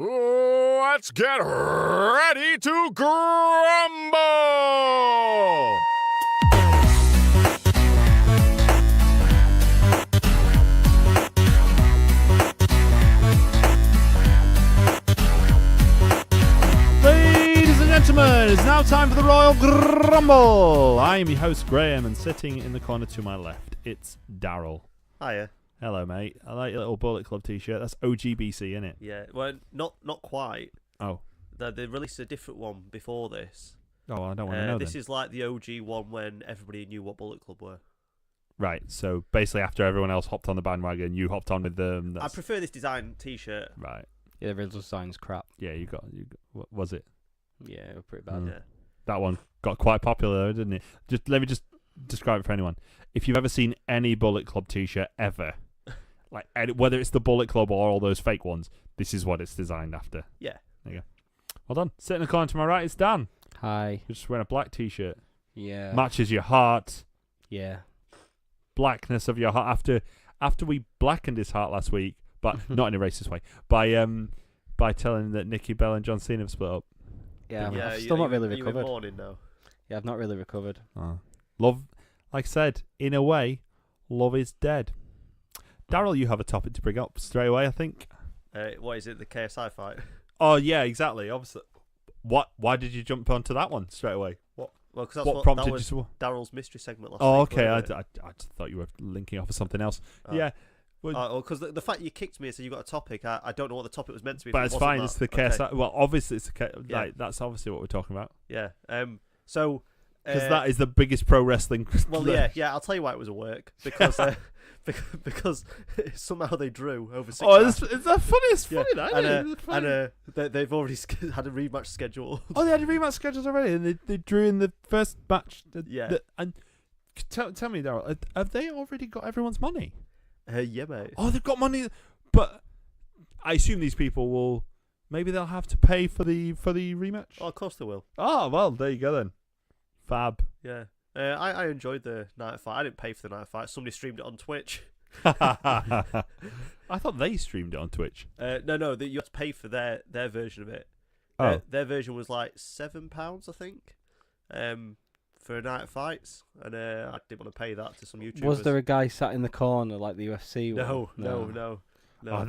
Let's get ready to grumble! Ladies and gentlemen, it's now time for the Royal Grumble. I am your host, Graeme, and sitting in the corner to my left, it's Daryl. Hiya. Hello, mate. I like your little Bullet Club t-shirt. That's OGBC, isn't it? Yeah, well, not quite. Oh. They released a different one before this. Oh, I don't want to know This then. is like the OG one when everybody knew what Bullet Club were. Right, so basically after everyone else hopped on the bandwagon, you hopped on with them. I prefer this design t-shirt. Right. Yeah, the original design's crap. Yeah, you got what was it? Yeah, it was pretty bad. Yeah. That one got quite popular, though, didn't it? Let me describe it for anyone. If you've ever seen any Bullet Club t-shirt ever, like whether it's the Bullet Club or all those fake ones, this is what it's designed after. Yeah. There you go. Well done. Sitting in the corner to my right is Dan. Hi. You're just wearing a black t-shirt. Yeah. Matches your heart. Yeah. Blackness of your heart. After we blackened his heart last week, but not in a racist way, by telling him that Nikki Bella and John Cena have split up. Yeah, Yeah, I've still not really Are you in recovered. mourning now? Yeah, I've not really recovered. Love, like I said, in a way, love is dead. Daryl, you have a topic to bring up straight away, I think. What is it, the KSI fight? Oh, yeah, exactly. Obviously. Why did you jump onto that one straight away? Well, because What prompted that was you to... Daryl's mystery segment last Oh, week. okay. I wasn't it? just thought you were linking off of something else. Oh. Yeah. Because the fact you kicked me and said you got a topic, I don't know what the topic was meant to be. But it's fine. It's the KSI. Okay. Well, obviously, it's the Yeah. that's obviously what we're talking about. Yeah. So. Because that is the biggest pro wrestling. Well, yeah. I'll tell you why it was a work because somehow they drew over 6 it's hours. that funny. It's Yeah. funny, that, isn't it? It's funny. And they've already had a rematch scheduled. Oh, they had a rematch scheduled already, and they drew in the first match. Yeah. And tell me, Daryl, have they already got everyone's money? Yeah, mate. Oh, they've got money, but I assume these people will. Maybe they'll have to pay for the rematch. Oh, of course they will. Oh, well, there you go then. Fab. Yeah. I enjoyed the night fight. I didn't pay for the night fight. Somebody streamed it on Twitch. I thought they streamed it on Twitch. No, you have to pay for their version of it. Oh. Their version was like £7, I think, for a night of fights, and I didn't want to pay that to some YouTubers. Was there a guy sat in the corner like the UFC one? No. Oh,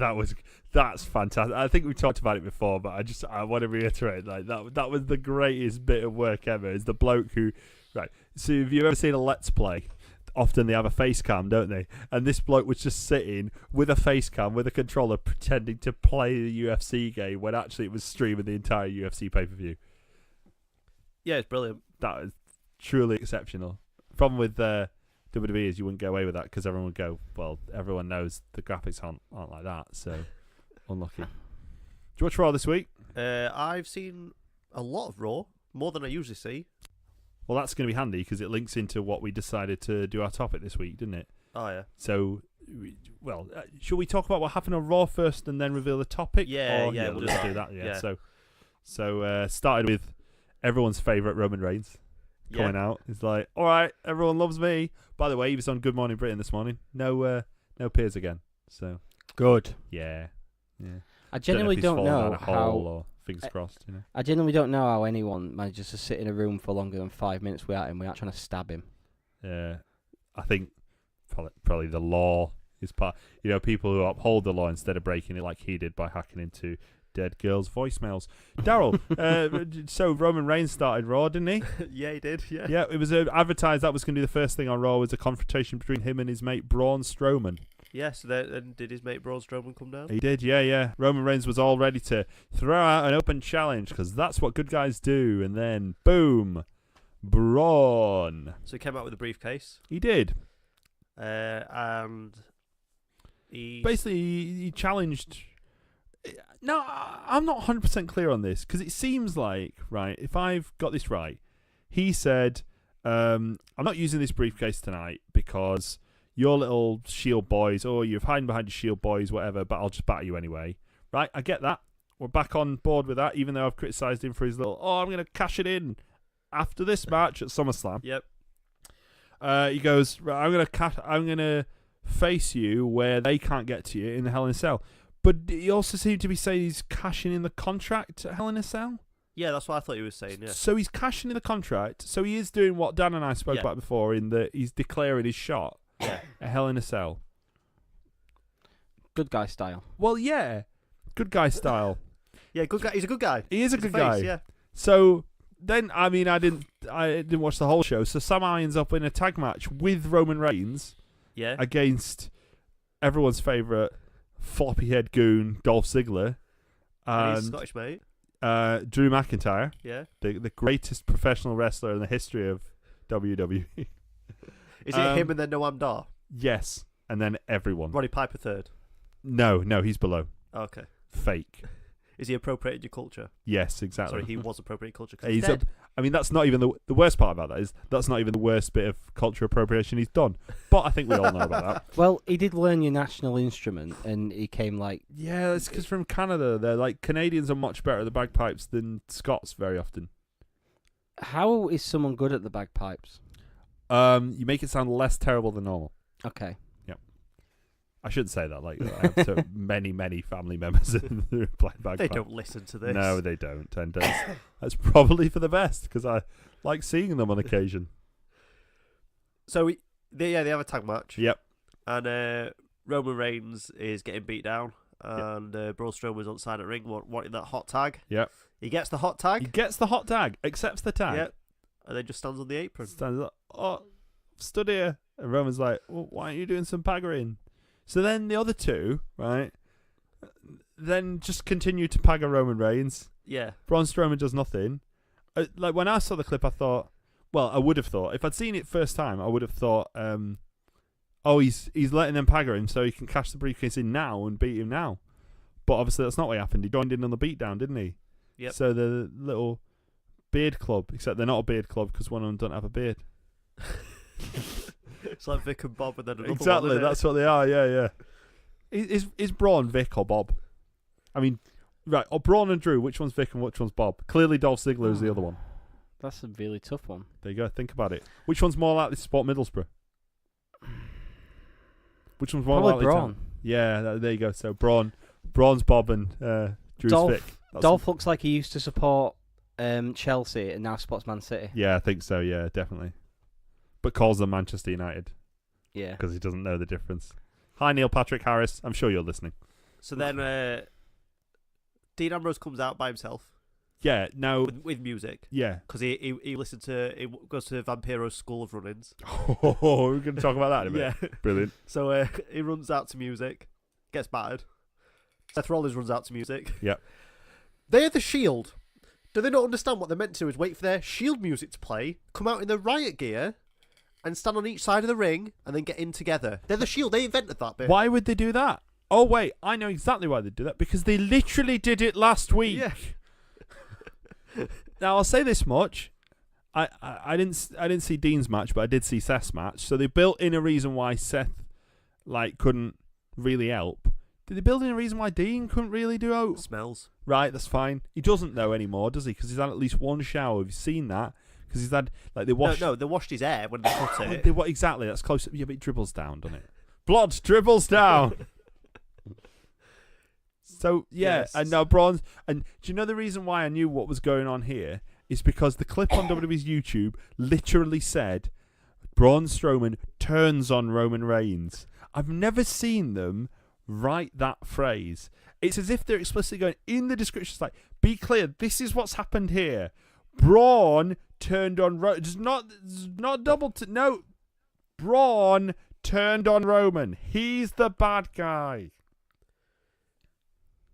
that's fantastic. I think we talked about it before, but I want to reiterate that was the greatest bit of work ever. Is the bloke who, right? So if you've ever seen a Let's Play, often they have a face cam, don't they? And this bloke was just sitting with a face cam with a controller, pretending to play the UFC game when actually it was streaming the entire UFC pay-per-view. Yeah, it's brilliant. That is truly exceptional. Problem with WWE is you wouldn't get away with that because everyone would go, well, everyone knows the graphics aren't like that, so unlucky. Do you watch Raw this week? I've seen a lot of Raw, more than I usually see. Well, that's going to be handy because it links into what we decided to do our topic this week, didn't it? Oh, yeah. So, should we talk about what happened on Raw first and then reveal the topic? Yeah, we'll we'll just do do that. that. Yeah. Yeah. So started with everyone's favourite Roman Reigns coming out. It's like, all right, everyone loves me. By the way, he was on Good Morning Britain this morning. No Piers again. So Good. yeah. I genuinely don't know how. Or fingers crossed, you know. I genuinely don't know how anyone manages to sit in a room for longer than 5 minutes without him. Without trying to stab him. Yeah, I think probably the law is part. You know, people who uphold the law instead of breaking it like he did by hacking into dead girls' voicemails. Daryl, so Roman Reigns started Raw, didn't he? Yeah, he did. Yeah. Yeah, it was advertised that was going to be the first thing on Raw was a confrontation between him and his mate Braun Strowman. Yes, and did his mate Braun Strowman come down? He did, yeah. Roman Reigns was all ready to throw out an open challenge because that's what good guys do. And then, boom, Braun. So he came out with a briefcase. He did. And he... Basically, he challenged... No, I'm not 100% clear on this because it seems like, right, if I've got this right, he said, I'm not using this briefcase tonight because... your little shield boys, or you're hiding behind your shield boys, whatever, but I'll just batter you anyway. Right, I get that. We're back on board with that, even though I've criticised him for his little, I'm going to cash it in after this match at SummerSlam. Yep. He goes, right, I'm going to face you where they can't get to you in the Hell in a Cell. But he also seemed to be saying he's cashing in the contract at Hell in a Cell. Yeah, that's what I thought he was saying. Yeah. So he's cashing in the contract. So he is doing what Dan and I spoke about before, in that he's declaring his shot at Hell in a Cell. Good guy style. Well, yeah, good guy style. Yeah, good guy. He's a good guy. He is a good guy. Yeah. So then, I mean, I didn't watch the whole show. So Sam ends up in a tag match with Roman Reigns. Yeah. Against everyone's favourite floppy head goon Dolph Ziggler And he's Scottish, mate. Drew McIntyre. Yeah. The greatest professional wrestler in the history of WWE. Is it him and then Noam Dar? Yes, and then everyone. Roddy Piper third. No, he's below. Okay. Fake. Is he appropriated your culture? Yes, exactly. Sorry, he was appropriating culture. He's I mean, that's not even the worst part about that is that's not even the worst bit of culture appropriation he's done. But I think we all know about that. Well, he did learn your national instrument, and he came like... Yeah, it's because from Canada, they're like, Canadians are much better at the bagpipes than Scots very often. How is someone good at the bagpipes? You make it sound less terrible than normal. Okay. I shouldn't say that. Like, I have so many family members who play bagpipes. They don't listen to this. No, they don't. And that's probably for the best because I like seeing them on occasion. So they have a tag match. Yep. And Roman Reigns is getting beat down, and Braun Strowman's on the side of the ring wanting that hot tag. Yep. He gets the hot tag. He gets the hot tag, accepts the tag. Yep. And then just stands on the apron. Stands up. Oh, stood here. And Roman's like, well, why aren't you doing some paggering? So then the other two, right, then just continue to pagger Roman Reigns. Yeah. Braun Strowman does nothing. Like, when I saw the clip, I thought, well, I would have thought, if I'd seen it first time, I would have thought, he's letting them pagger him so he can cash the briefcase in now and beat him now. But obviously that's not what happened. He joined in on the beatdown, didn't he? Yep. So the little beard club, except they're not a beard club because one of them don't have a beard. It's like Vic and Bob and then another Exactly, one, isn't that's what they are, yeah. Is Braun Vic or Bob? I mean, right, or Braun and Drew, which one's Vic and which one's Bob? Clearly Dolph Ziggler is the other one. That's a really tough one. There you go, think about it. Which one's more likely to spot Middlesbrough? Which one's more Probably likely Braun. to... Yeah, there you go. So Braun's Bob and Drew's Dolph, Vic. Dolph looks like he used to support Chelsea and now spots Man City. Yeah, I think so, yeah, definitely. But calls them Manchester United. Yeah. Because he doesn't know the difference. Hi, Neil Patrick Harris. I'm sure you're listening. So then Dean Ambrose comes out by himself. Yeah, now... With music. Yeah. Because he goes to Vampiro's School of Run-Ins. Oh, we're going to talk about that in a minute. Yeah. Brilliant. So he runs out to music, gets battered. Seth Rollins runs out to music. Yep. They're the Shield. Do they not understand what they're meant to do is wait for their Shield music to play, come out in their riot gear, and stand on each side of the ring, and then get in together? They're the Shield. They invented that bit. Why would they do that? Oh, wait. I know exactly why they do that. Because they literally did it last week. Yeah. Now, I'll say this much. I didn't see Dean's match, but I did see Seth's match. So they built in a reason why Seth couldn't really help. Did they build in a reason why Dean couldn't really do out? Smells. Right, that's fine. He doesn't know anymore, does he? Because he's had at least one shower. Have you seen that? Because he's had they washed. No, they washed his hair when they cut it. Exactly. That's close. Yeah, but it dribbles down, doesn't it? Blood dribbles down. So yeah, Yes. and now Braun's. And do you know the reason why I knew what was going on here is because the clip on WWE's YouTube literally said Braun Strowman turns on Roman Reigns. I've never seen them write that phrase. It's as if they're explicitly going in the description. It's like, be clear, this is what's happened here. Braun turned on Roman. It's not double. No, Braun turned on Roman. He's the bad guy.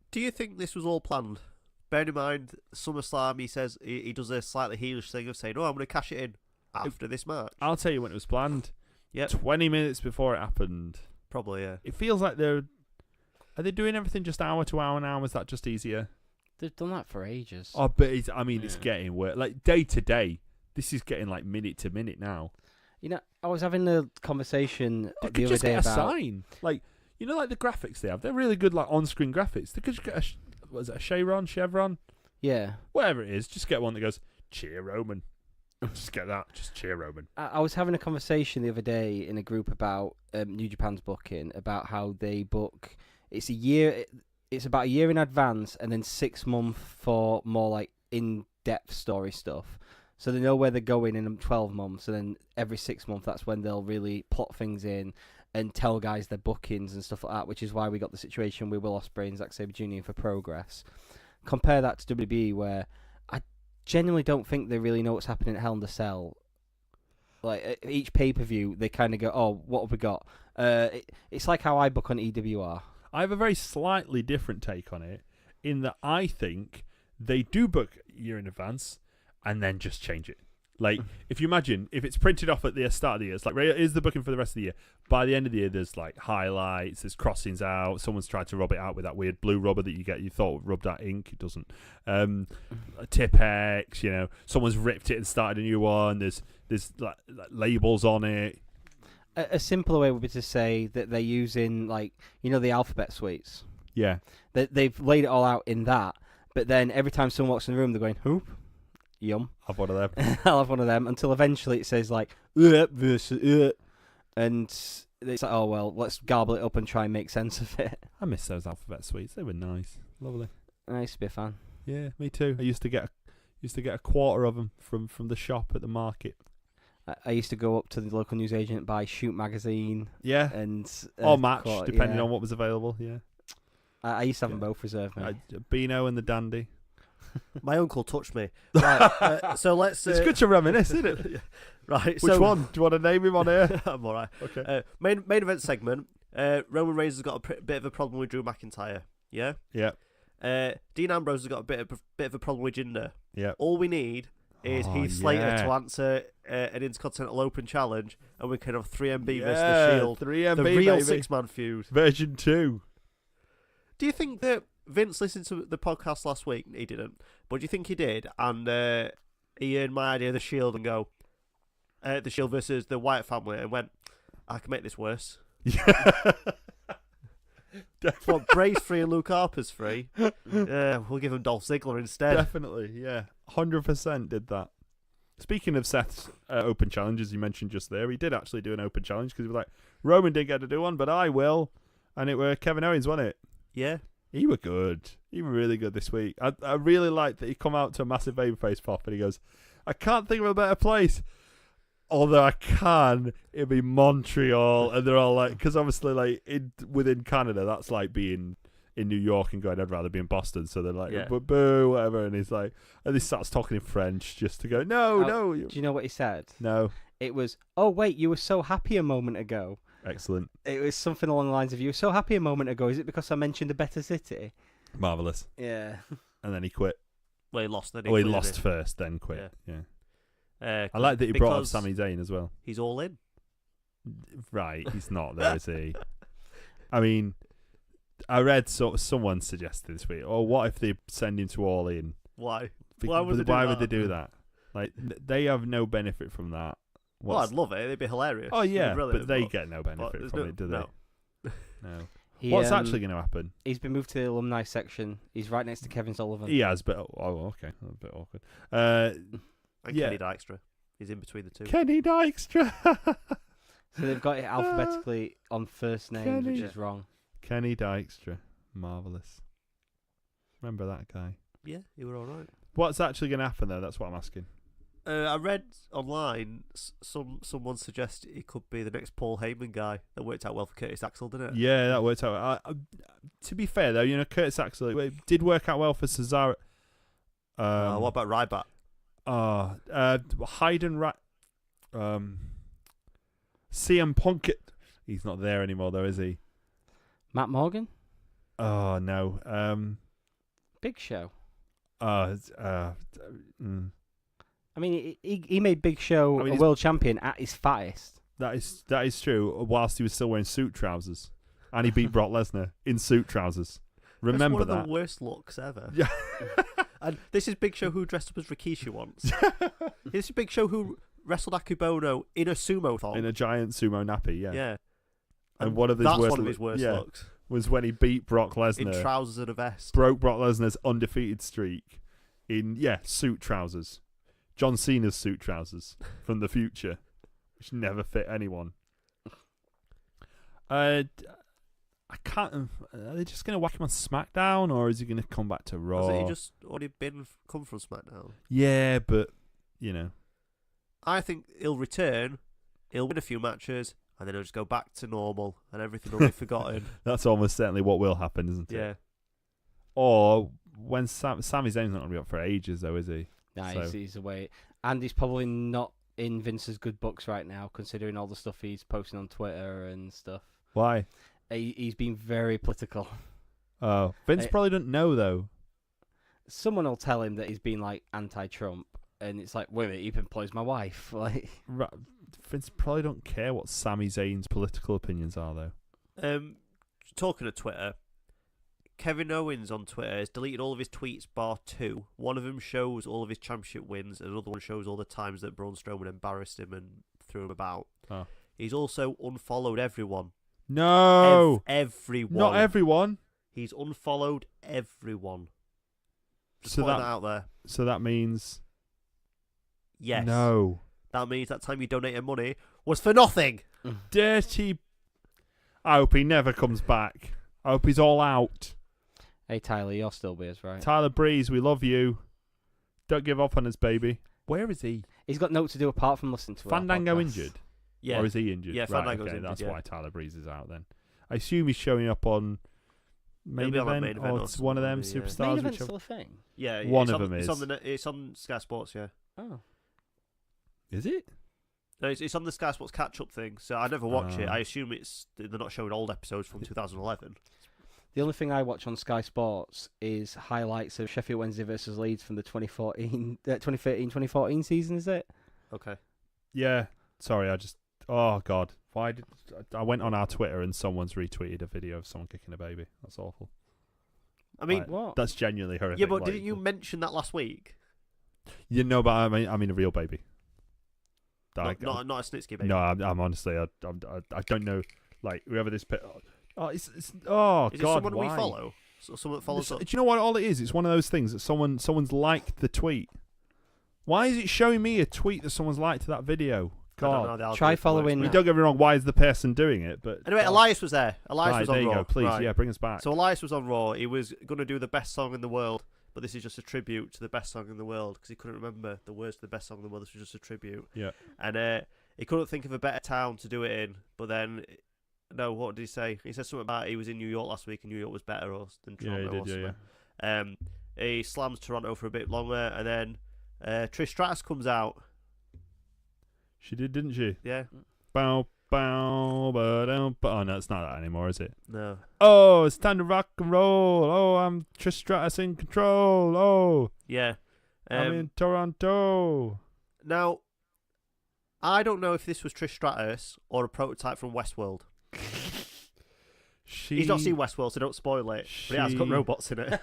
Do you think this was all planned? Bearing in mind, SummerSlam, he says he does a slightly heelish thing of saying, "Oh, I'm going to cash it in after this match." I'll tell you when it was planned. Yeah, 20 minutes before it happened. probably. Yeah. It feels like are they doing everything just hour to hour now? Is that just easier? They've done that for ages. Oh, but it's getting worse. Like day to day, this is getting like minute to minute now. You know, I was having a conversation They the could other just day get a about... sign. Like, you know, like the graphics they have. They're really good, like on-screen graphics. They could just get a Chevron? Yeah. Whatever it is, just get one that goes, cheer Roman. Just get that. Just cheer Roman. I was having a conversation the other day in a group about New Japan's booking, about how they book... It's a year... it's about a year in advance, and then 6 months for more like in-depth story stuff. So they know where they're going in 12 months, and then every 6 months, that's when they'll really plot things in and tell guys their bookings and stuff like that, which is why we got the situation with Will Ospreay and Zack Sabre Jr. for Progress. Compare that to WWE, where I genuinely don't think they really know what's happening at Hell in the Cell. Like, at each pay-per-view, they kind of go, oh, what have we got? It's like how I book on EWR. I have a very slightly different take on it, in that I think they do book a year in advance and then just change it. Like, if you imagine, if it's printed off at the start of the year, it's like, here's the booking for the rest of the year. By the end of the year, there's like highlights, there's crossings out. Someone's tried to rub it out with that weird blue rubber that you thought rubbed out ink. It doesn't. Tipex, someone's ripped it and started a new one. There's like labels on it. A simpler way would be to say that they're using, like, the alphabet suites. Yeah. They've laid it all out in that, but then every time someone walks in the room, they're going, hoop. Yum. Have one of them. I'll have one of them until eventually it says like versus and it's like, oh well, let's garble it up and try and make sense of it. I miss those alphabet suites. They were nice, lovely. I used to be a fan. Yeah, me too. I used to get a quarter of them from the shop at the market. I used to go up to the local newsagent, buy Shoot magazine. Yeah, and or Match, depending on what was available. Yeah, I used to have them both reserved. Beano and the Dandy. My uncle touched me. Right, so let's. It's good to reminisce, isn't it? Right. Which one? Do you want to name him on here? I'm all right. Okay. Main event segment. Roman Reigns has got a bit of a problem with Drew McIntyre. Yeah. Yeah. Dean Ambrose has got a bit of a problem with Jinder. Yeah. All we need is Heath Slater to answer an Intercontinental Open challenge, and we can have 3MB versus the Shield. 3MB, the real baby. 6-man feud. Version 2. Do you think that Vince listened to the podcast last week? He didn't, but do you think he did? And he heard my idea of the Shield and go, the Shield versus the Wyatt family, and went, I can make this worse. Yeah. What, Bray's free and Luke Harper's free? We'll give him Dolph Ziggler instead. Definitely, yeah. 100% did that. Speaking of Seth's open challenges you mentioned just there, he did actually do an open challenge because he was like, Roman didn't get to do one, but I will. And it were Kevin Owens, wasn't it? Yeah. He were good. He were really good this week. I really liked that he come out to a massive babyface pop and he goes, I can't think of a better place. Although I can, it'd be Montreal. And they're all like, because obviously like within Canada, that's like being in New York and going, I'd rather be in Boston. So they're like, boo, whatever. And he's like, and he starts talking in French just to go, no. Do you know what he said? No. It was, oh wait, you were so happy a moment ago. Excellent. It was something along the lines of, you were so happy a moment ago. Is it because I mentioned a better city? Marvellous. Yeah. And then he quit. Well, he lost. Then he lost first, then quit. Yeah. I like that he brought up Sami Zayn as well. He's all in. Right, he's not there, is he? I mean, I read someone suggested this week, what if they send him to All In? Why? Why would they do that? Like, they have no benefit from that. Well, I'd love it. It'd be hilarious. Oh, yeah, but they get no benefit from it, do they? No. He, what's actually going to happen? He's been moved to the alumni section. He's right next to Kevin Sullivan. He has, but okay, a bit awkward. And Kenny Dykstra. He's in between the two. Kenny Dykstra. So they've got it alphabetically on first names, which is wrong. Kenny Dykstra. Marvellous. Remember that guy? Yeah, he were all right. What's actually going to happen, though? That's what I'm asking. I read online someone suggested he could be the next Paul Heyman guy. That worked out well for Curtis Axel, didn't it? Yeah, that worked out. To be fair, though, Curtis Axel, it did work out well for Cesaro. What about Ryback? Hayden CM Punk. He's not there anymore, though, is he? Matt Morgan? Oh, no. Big Show? I mean, he made Big Show a world champion at his fattest. That is true, whilst he was still wearing suit trousers. And he beat Brock Lesnar in suit trousers. Remember that. That's one of the worst looks ever. Yeah. And this is Big Show who dressed up as Rikishi once. This is Big Show who wrestled Akebono in a sumo thong. In a giant sumo nappy, yeah. Yeah. And one of his worst looks. Was when he beat Brock Lesnar. In trousers and a vest. Broke Brock Lesnar's undefeated streak in, suit trousers. John Cena's suit trousers from the future, which never fit anyone. I can't. Are they just going to whack him on SmackDown, or is he going to come back to Raw? Hasn't he just already come from SmackDown? Yeah, but you know, I think he'll return. He'll win a few matches, and then he'll just go back to normal, and everything will be forgotten. that's almost certainly what will happen, isn't it? Yeah. Or when Sami Zayn's not going to be up for ages, though, is he? Nah, So- he's away. And he's probably not in Vince's good books right now, considering all the stuff he's posting on Twitter and stuff. Why? He's been very political. Oh, Vince probably doesn't know though. Someone will tell him that he's been like anti-Trump, and it's like, wait a minute, he employs my wife. Like, Vince probably don't care what Sami Zayn's political opinions are, though. Talking of Twitter, Kevin Owens on Twitter has deleted all of his tweets bar 2. One of them shows all of his championship wins, and another one shows all the times that Braun Strowman embarrassed him and threw him about. Oh. He's also unfollowed everyone. No, everyone. not everyone. He's unfollowed everyone. Just So putting that- that out there. So that means Yes. no. That means that time you donated money was for nothing. Dirty. I hope he never comes back. I hope he's all out. hey Tyler, you're still Beers, right? Tyler Breeze, we love you. Don't give up on us, baby. Where is he? He's got nothing to do apart from listening to our Fandango podcast. injured? Yeah. Or is he injured? Yeah, right, Fandango's okay, injured, that's yeah. why Tyler Breeze is out then. I assume he's showing up on main He'll be on, like, event, Main Event or or it's one of them something, yeah. superstars. Main event's whichever- still a thing. Yeah, One it's of on, them it's is. it's on Sky Sports, yeah. Oh. Is it? No, it's on the Sky Sports catch-up thing, so I never watch it. Oh. I assume they're not showing old episodes from 2011. The only thing I watch on Sky Sports is highlights of Sheffield Wednesday versus Leeds from the 2013-2014 season, is it? Okay. Yeah. Sorry, oh God. Why did I went on our Twitter and someone's retweeted a video of someone kicking a baby. That's awful. I mean, Right. What? That's genuinely horrific. yeah, but like, didn't you mention that last week? You know, but I mean a real baby. Not a Snitsky baby. No, I'm honestly, I don't know. Like whoever this. Oh, it's oh Is God. it someone why? we follow? So someone that follows us? Do you know what all it is? It's one of those things that someone's liked the tweet. Why is it showing me a tweet that someone's liked to that video? I don't know God. how the algorithm Try works, following- I mean, but- don't get me wrong. Why is the person doing it? But Anyway, God. Elias was there. Elias Right, was on there you Raw. go. Please, Right. yeah, bring us back. So Elias was on Raw. He was going to do the best song in the world, but this is just a tribute to the best song in the world because he couldn't remember the words to the best song in the world. This was just a tribute. Yeah. And he couldn't think of a better town to do it in. But then, no, what did he say? He said something about he was in New York last week and New York was better than Yeah, Toronto. he or did. Yeah, something. He slams Toronto for a bit longer, and then Trish Stratus comes out. She did, didn't she? Yeah. Bow, bow, ba-dum, oh no, it's not that anymore, is it? No. Oh, it's time to rock and roll. Oh, I'm Trish Stratus in control. Oh, Yeah. I'm in Toronto. Now, I don't know if this was Trish Stratus or a prototype from Westworld. He's not seen Westworld, so don't spoil it. But it has got She- robots in it.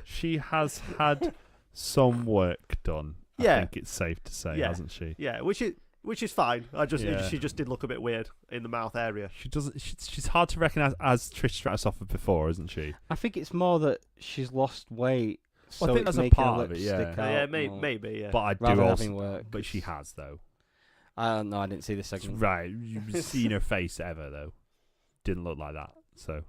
She has had some work done. I Yeah. think it's safe to say, Yeah. hasn't she? Yeah, which is fine. Yeah. She just did look a bit weird in the mouth area. She doesn't. She's hard to recognise as Trish Stratus off of before, isn't she? I think it's more that she's lost weight, so Well, I think it's that's a making part her of it, lips yeah. stick out Yeah, more. maybe. Yeah. But I do Rather than also. having work. But she has though. I don't know. I didn't see this segment. Right, you've seen her face ever though. Didn't look like that. So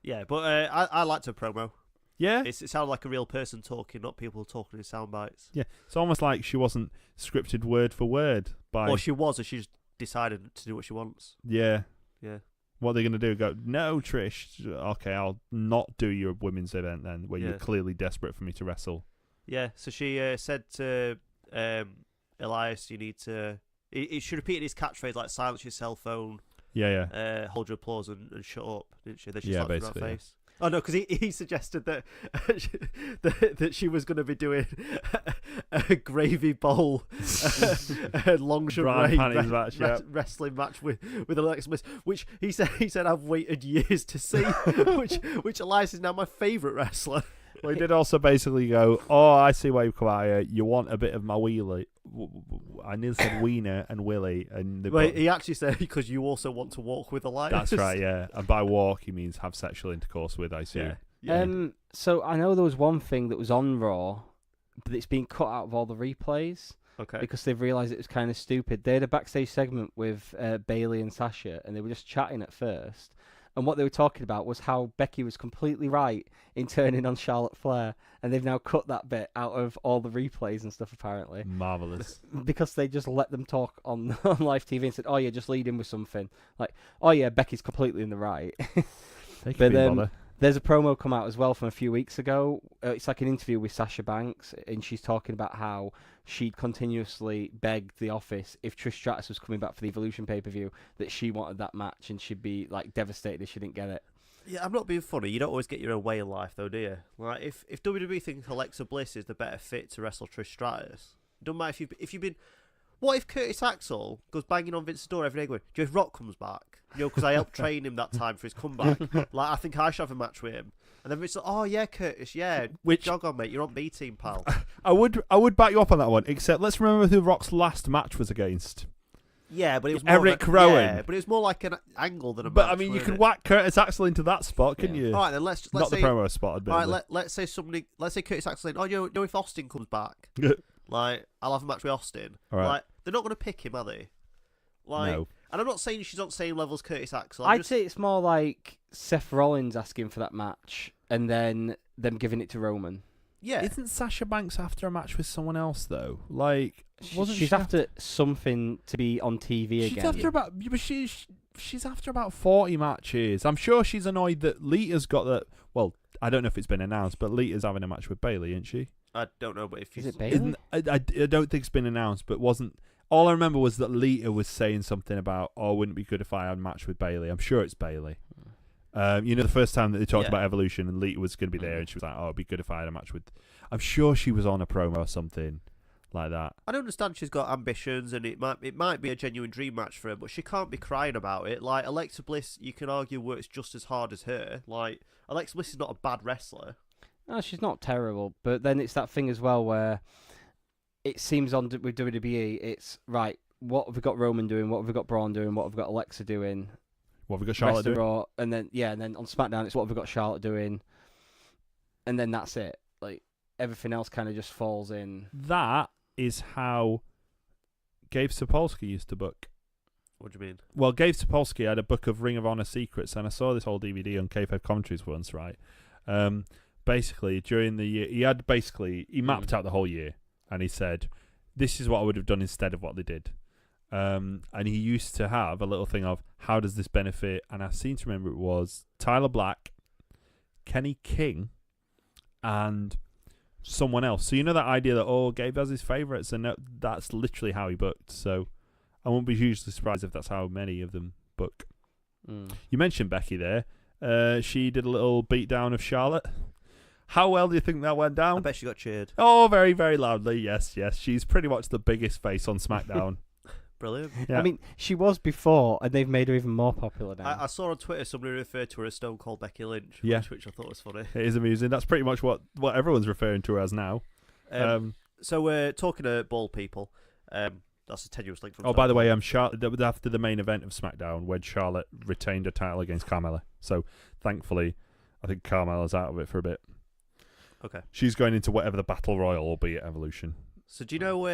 Yeah, but I liked her promo. yeah, It sounded like a real person talking, not people talking in sound bites. yeah. It's almost like she wasn't scripted word for word by. Or she was, and she just decided to do what she wants. Yeah. Yeah. What are they going to do? Go, no, Trish. Okay, I'll not do your women's event then, where you're Yeah. clearly desperate for me to wrestle. Yeah, so she said to Elias, you need to... She repeated his catchphrase, like, silence your cell phone, Yeah, hold your applause and shut up, didn't she? Then she Yeah, slapped him in her basically, yeah. face. Oh, no, because he suggested that, that she was going to be doing a gravy bowl, a lingerie Brian Panties match, yeah. wrestling match with Alexa Bliss, which he said I've waited years to see, which Elias is now my favourite wrestler. Well, he did also basically go, oh, I see why you've come out here. You want a bit of my wheelie. I nearly said wiener and willy. And Wait, he actually said, because you also want to walk with Elias. that's right, yeah. And by walk, he means have sexual intercourse with, I assume. Yeah. So I know there was one thing that was on Raw, but it's been cut out of all the replays. Okay. because they've realised it was kind of stupid. They had a backstage segment with Bailey and Sasha, and they were just chatting at first. And what they were talking about was how Becky was completely right in turning on Charlotte Flair, and they've now cut that bit out of all the replays and stuff, apparently. Marvelous. Because they just let them talk on live TV and said, "Oh yeah, just lead in with something." Like, "Oh yeah, Becky's completely in the right." They can be bothered. There's a promo come out as well from a few weeks ago. It's like an interview with Sasha Banks, and she's talking about how she'd continuously begged the office, if Trish Stratus was coming back for the Evolution pay-per-view, that she wanted that match, and she'd be like devastated if she didn't get it. Yeah, I'm not being funny. You don't always get your own way in life, though, do you? Like, if WWE thinks Alexa Bliss is the better fit to wrestle Trish Stratus, it don't matter if you've been. What if Curtis Axel goes banging on Vince's door every day going, "Do you know if Rock comes back? You know, because I helped train him that time for his comeback. Like, I think I should have a match with him." And then Vince's like, "Oh yeah, Curtis, yeah, jog on, mate. You're on B team, pal." I would back you up on that one. Except let's remember who Rock's last match was against. Yeah, but it was more Eric Rowan. Yeah, but it was more like an angle than a match. But I mean, you could whack Curtis Axel into that spot, couldn't you? All right, then let's not say, the promo spot. All right, let's say Curtis Axel saying, "Oh, you know if Austin comes back, like I'll have a match with Austin." All right. Like they're not going to pick him, are they? Like, no. And I'm not saying she's on the same level as Curtis Axel. I'd say it's more like Seth Rollins asking for that match, and then them giving it to Roman. Yeah. Isn't Sasha Banks after a match with someone else though? Like, wasn't she's she after something to be on TV she's again? After about, but she's after about 40 matches. I'm sure she's annoyed that Lita's got that. Well, I don't know if it's been announced, but Lita's having a match with Bailey, isn't she? I don't know, but if is it Bailey? I don't think it's been announced, but wasn't. All I remember was that Lita was saying something about, "Oh, wouldn't it be good if I had a match with Bailey?" I'm sure it's Bailey. You know, the first time that they talked about Evolution and Lita was going to be there, and she was like, "Oh, it'd be good if I had a match with." I'm sure she was on a promo or something like that. I don't understand. She's got ambitions, and it might be a genuine dream match for her, but she can't be crying about it. Like Alexa Bliss, you can argue works just as hard as her. Like Alexa Bliss is not a bad wrestler. No, she's not terrible, but then it's that thing as well where it seems with WWE, it's right. What have we got Roman doing? What have we got Braun doing? What have we got Alexa doing? What have we got Charlotte doing? Raw, and then on SmackDown, it's what have we got Charlotte doing? And then that's it. Like everything else kind of just falls in. That is how Gabe Sapolsky used to book. What do you mean? Well, Gabe Sapolsky had a book of Ring of Honor secrets, and I saw this whole DVD on K5 Commentaries once, right? Basically, during the year, he mapped out the whole year, and he said, "This is what I would have done instead of what they did." And he used to have a little thing of, how does this benefit? And I seem to remember it was Tyler Black, Kenny King, and someone else. So you know that idea that, Gabe has his favourites, and that's literally how he booked. So I won't be hugely surprised if that's how many of them book. You mentioned Becky there. She did a little beatdown of Charlotte. How well do you think that went down? I bet she got cheered. Oh, very, very loudly. Yes. She's pretty much the biggest face on SmackDown. Brilliant. Yeah. I mean, she was before, and they've made her even more popular now. I saw on Twitter somebody referred to her as Stone Cold Becky Lynch, which I thought was funny. It is amusing. That's pretty much what everyone's referring to her as now. So we're talking to bald people. That's a tenuous link from. Oh, by the way, Charlotte after the main event of SmackDown, when Charlotte retained her title against Carmella. So thankfully, I think Carmella's out of it for a bit. Okay. She's going into whatever the Battle Royal will be at Evolution. So do you know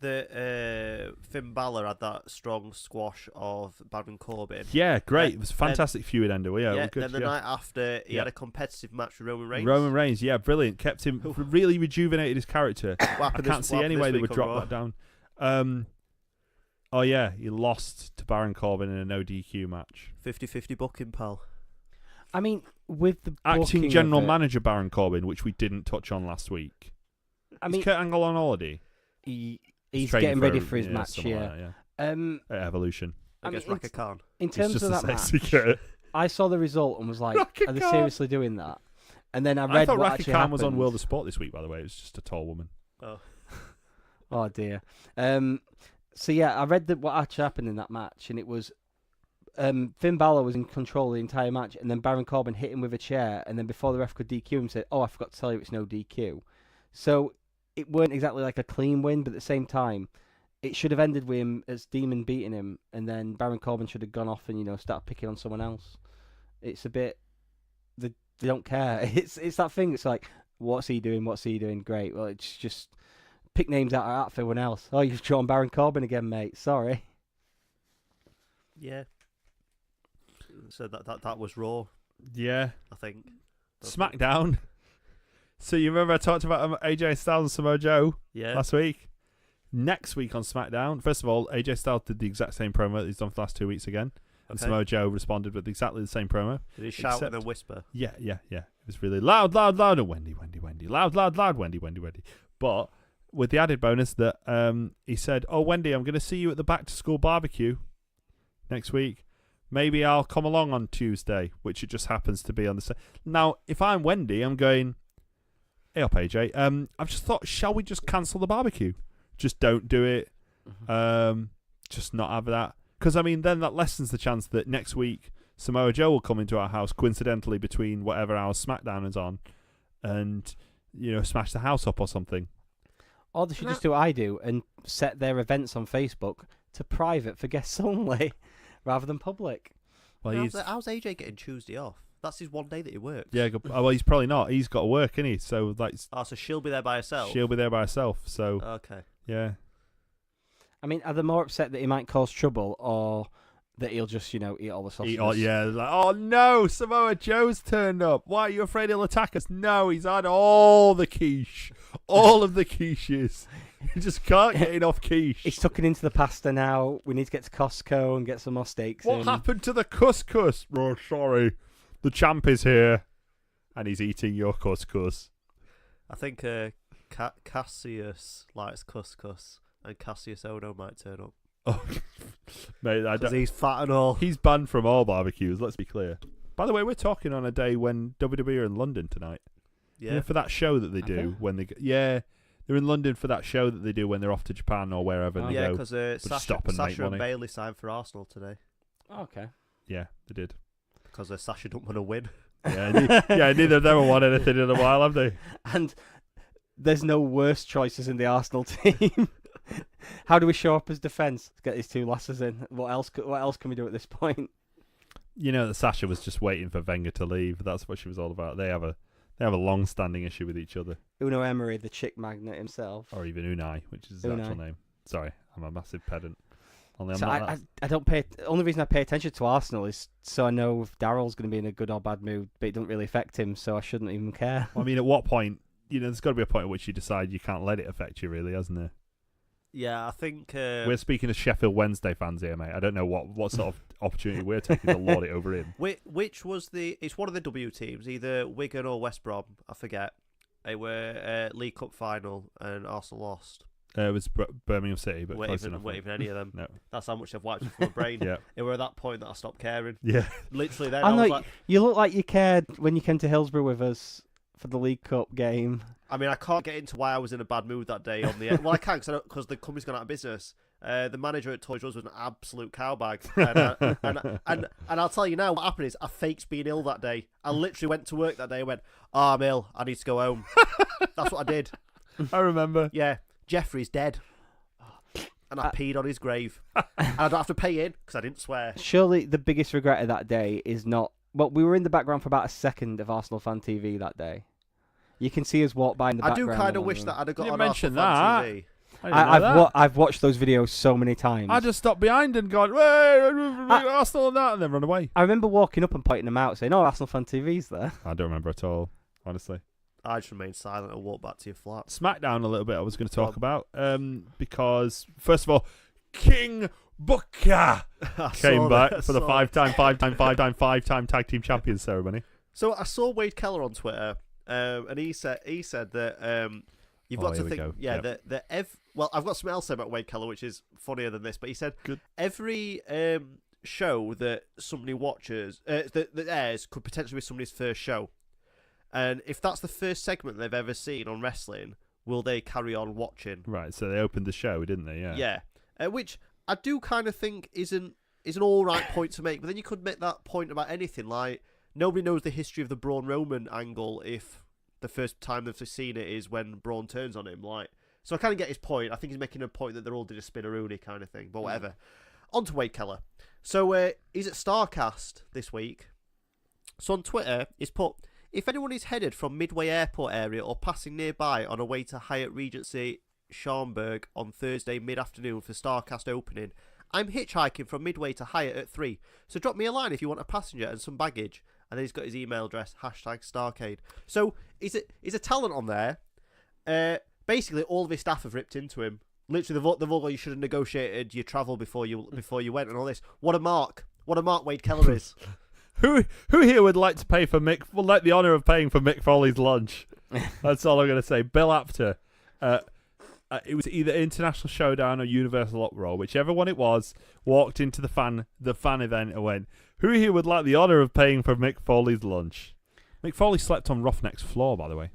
that Finn Balor had that strong squash of Baron Corbin? Yeah, great. It was a fantastic feud ender. Yeah, good. Then the night after, he had a competitive match with Roman Reigns. Roman Reigns, yeah, brilliant. Kept him, really rejuvenated his character. I can't see any way they would drop that down. He lost to Baron Corbin in a no DQ match. 50-50 booking, pal. I mean, with the acting general manager Baron Corbin, which we didn't touch on last week. Is Kurt Angle on holiday? He's getting ready for his match. At Evolution against Raka Khan. In terms of that match, I saw the result and was like, "Are they seriously doing that?" And then I read thought what Raka actually Khan happened. was on World of Sport this week. By the way, it was just a tall woman. Oh dear. So yeah, I read what actually happened in that match, and it was Finn Balor was in control of the entire match, and then Baron Corbin hit him with a chair, and then before the ref could DQ him, said, "Oh, I forgot to tell you it's no DQ." So it weren't exactly like a clean win, but at the same time, it should have ended with him as Demon beating him, and then Baron Corbin should have gone off and start picking on someone else. It's a bit they don't care. It's that thing. It's like, what's he doing? What's he doing? Great. Well, it's just pick names out of that for everyone else. Oh, you've drawn Baron Corbin again, mate. Sorry. Yeah. So that was Raw, Yeah. I think. SmackDown. So you remember I talked about AJ Styles and Samoa Joe last week? Next week on SmackDown, first of all, AJ Styles did the exact same promo that he's done for the last 2 weeks again. And Samoa Joe responded with exactly the same promo. Did he shout and then whisper? Yeah. It was really loud, and Wendy. Loud, Wendy. But with the added bonus that he said, "Oh, Wendy, I'm going to see you at the back-to-school barbecue next week. Maybe I'll come along on Tuesday," which it just happens to be on the same. Now, if I'm Wendy, I'm going, "Hey up, AJ. I've just thought, shall we just cancel the barbecue? Just don't do it. Just not have that." Because, I mean, then that lessens the chance that next week Samoa Joe will come into our house coincidentally between whatever hour SmackDown is on and, smash the house up or something. Or they should just do what I do and set their events on Facebook to private for guests only rather than public. Well, how's AJ getting Tuesday off? That's his one day that he works. Yeah, well, he's probably not. He's got to work, isn't he? So, so she'll be there by herself? She'll be there by herself, so... Okay. Yeah. I mean, are they more upset that he might cause trouble or that he'll just, eat all the sausages? Oh no, Samoa Joe's turned up. Why are you afraid he'll attack us? No, he's had all the quiche. All of the quiches. He just can't get enough quiche. He's tucking into the pasta now. We need to get to Costco and get some more steaks. What happened to the couscous? Oh, sorry. The champ is here. And he's eating your couscous. I think Cassius likes couscous. And Cassius Ohno might turn up. Oh, mate, because he's fat and all. He's banned from all barbecues, let's be clear. By the way, we're talking on a day when WWE are in London tonight. Yeah. For that show that they do when they... Yeah, they're in London for that show that they do when they're off to Japan or wherever. And yeah, because Sasha and Bayley signed for Arsenal today. Oh, okay. Yeah, they did. Because Sasha don't want to win. Yeah, neither of them have won anything in a while, have they? And there's no worse choices in the Arsenal team. How do we show up as defence? Let's get these two lasses in. What else can we do at this point? That Sasha was just waiting for Wenger to leave. That's what she was all about. They have a long-standing issue with each other. Uno Emery, the chick magnet himself, or even Unai, which is his actual name. Sorry, I'm a massive pedant. I don't pay. The only reason I pay attention to Arsenal is so I know if Daryl's going to be in a good or bad mood, but it doesn't really affect him, so I shouldn't even care. I mean, at what point? There's got to be a point at which you decide you can't let it affect you, really, hasn't there? Yeah, I think... we're speaking as Sheffield Wednesday fans here, mate. I don't know what sort of opportunity we're taking to lord it over him. Which was it's one of the W teams, either Wigan or West Brom, I forget. They were League Cup final and Arsenal lost. It was Birmingham City, but weren't even any of them. No. That's how much I've wiped it from my brain. Yeah. It were at that point that I stopped caring. Yeah. Literally then I was like... You look like you cared when you came to Hillsborough with us for the League Cup game. I mean, I can't get into why I was in a bad mood that day on the... Well, I can because the company's gone out of business. The manager at Toys R Us was an absolute cowbag. And I'll tell you now, what happened is I faked being ill that day. I literally went to work that day and went, I'm ill, I need to go home. That's what I did. I remember. Yeah, Jeffrey's dead. And I peed on his grave. And I don't have to pay in because I didn't swear. Surely the biggest regret of that day is not... Well, we were in the background for about a second of Arsenal Fan TV that day. You can see us walk by in the background. I do kind of wish that I'd have got on mention Arsenal Fan TV. I've watched those videos so many times. I just stopped behind and gone, hey, Arsenal and that, and then run away. I remember walking up and pointing them out, saying, "Oh, Arsenal Fan TV's there." I don't remember at all, honestly. I just remained silent and walked back to your flat. SmackDown a little bit I was going to talk about, because, first of all, King Booker came back for the five-time tag team champion ceremony. So I saw Wade Keller on Twitter, and he said that you've got to think, well, I've got something else to say about Wade Keller, which is funnier than this, but he said every show that somebody watches, that airs, could potentially be somebody's first show. And if that's the first segment they've ever seen on wrestling, will they carry on watching? Right, so they opened the show, didn't they? Yeah. Yeah, which I do kind of think is an all right point to make, but then you could make that point about anything, like nobody knows the history of the Braun Roman angle if the first time they've seen it is when Braun turns on him. Like, so I kind of get his point. I think he's making a point that they're all did a spinneroonie kind of thing, but whatever. On to Wade Keller. So he's at StarCast this week. So on Twitter, he's put, if anyone is headed from Midway Airport area or passing nearby on a way to Hyatt Regency Schaumburg on Thursday mid-afternoon for Starcast opening. I'm hitchhiking from Midway to Hyatt at 3, so drop me a line if you want a passenger and some baggage. And then he's got his email address, #Starcade. So he's a talent on there. Basically, all of his staff have ripped into him. Literally, they've all gone, you should have negotiated your travel before you went and all this. What a mark Wade Keller is. Who here would like to pay for Mick? Would like the honour of paying for Mick Foley's lunch? That's all I'm going to say. Bill Apter. It was either International Showdown or Universal Uproar, whichever one it was. Walked into the fan event and went, "Who here would like the honour of paying for Mick Foley's lunch?" Mick Foley slept on Roughneck's floor, by the way.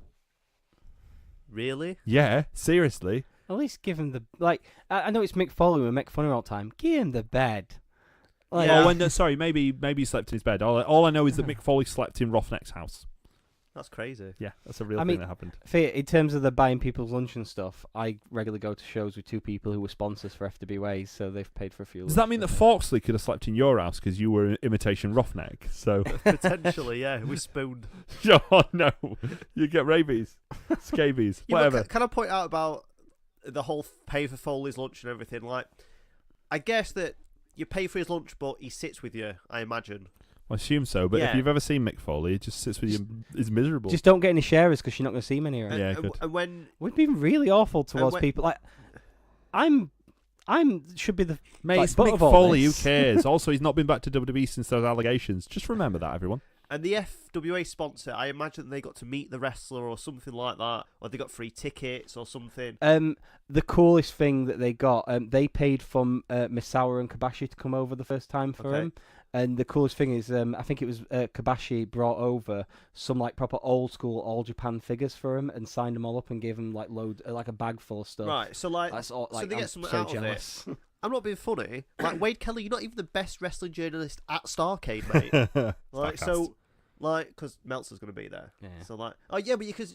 Really? Yeah, seriously. At least give him the I know it's Mick Foley. We make fun of him all the time. Give him the bed. Like, yeah. Maybe he slept in his bed. All I know is that Mick Foley slept in Roughneck's house. That's crazy. Yeah, that's a real thing that happened. In terms of the buying people's lunch and stuff, I regularly go to shows with two people who were sponsors for FWAs, so they've paid for a few. Does that mean that Forksley could have slept in your house because you were imitation Roughneck? So potentially, yeah, we spooned. Oh no, you get rabies, scabies, whatever. Can I point out about the whole pay for Foley's lunch and everything? Like, I guess that you pay for his lunch, but he sits with you. I imagine. I assume so, but if you've ever seen Mick Foley, he just sits with you. He's miserable. Just don't get any sharers because you're not going to see many. Right? Yeah, good. And when we've been really awful towards people. Like, I'm should be the mate. It's Mick Foley. Who cares? Also, he's not been back to WWE since those allegations. Just remember that, everyone. And the FWA sponsor, I imagine they got to meet the wrestler or something like that, or they got free tickets or something. The coolest thing that they got, they paid for Misawa and Kobashi to come over the first time for him. And the coolest thing is, I think it was Kobashi brought over some like proper old school All Japan figures for him and signed them all up and gave him like like a bag full of stuff. Right, so like, that's all, like so they get something out jealous. of it. I'm not being funny. Like Wade Kelly, you're not even the best wrestling journalist at Starcade, mate. Like so, like because Meltzer's going to be there. Yeah. So like, oh yeah, but you could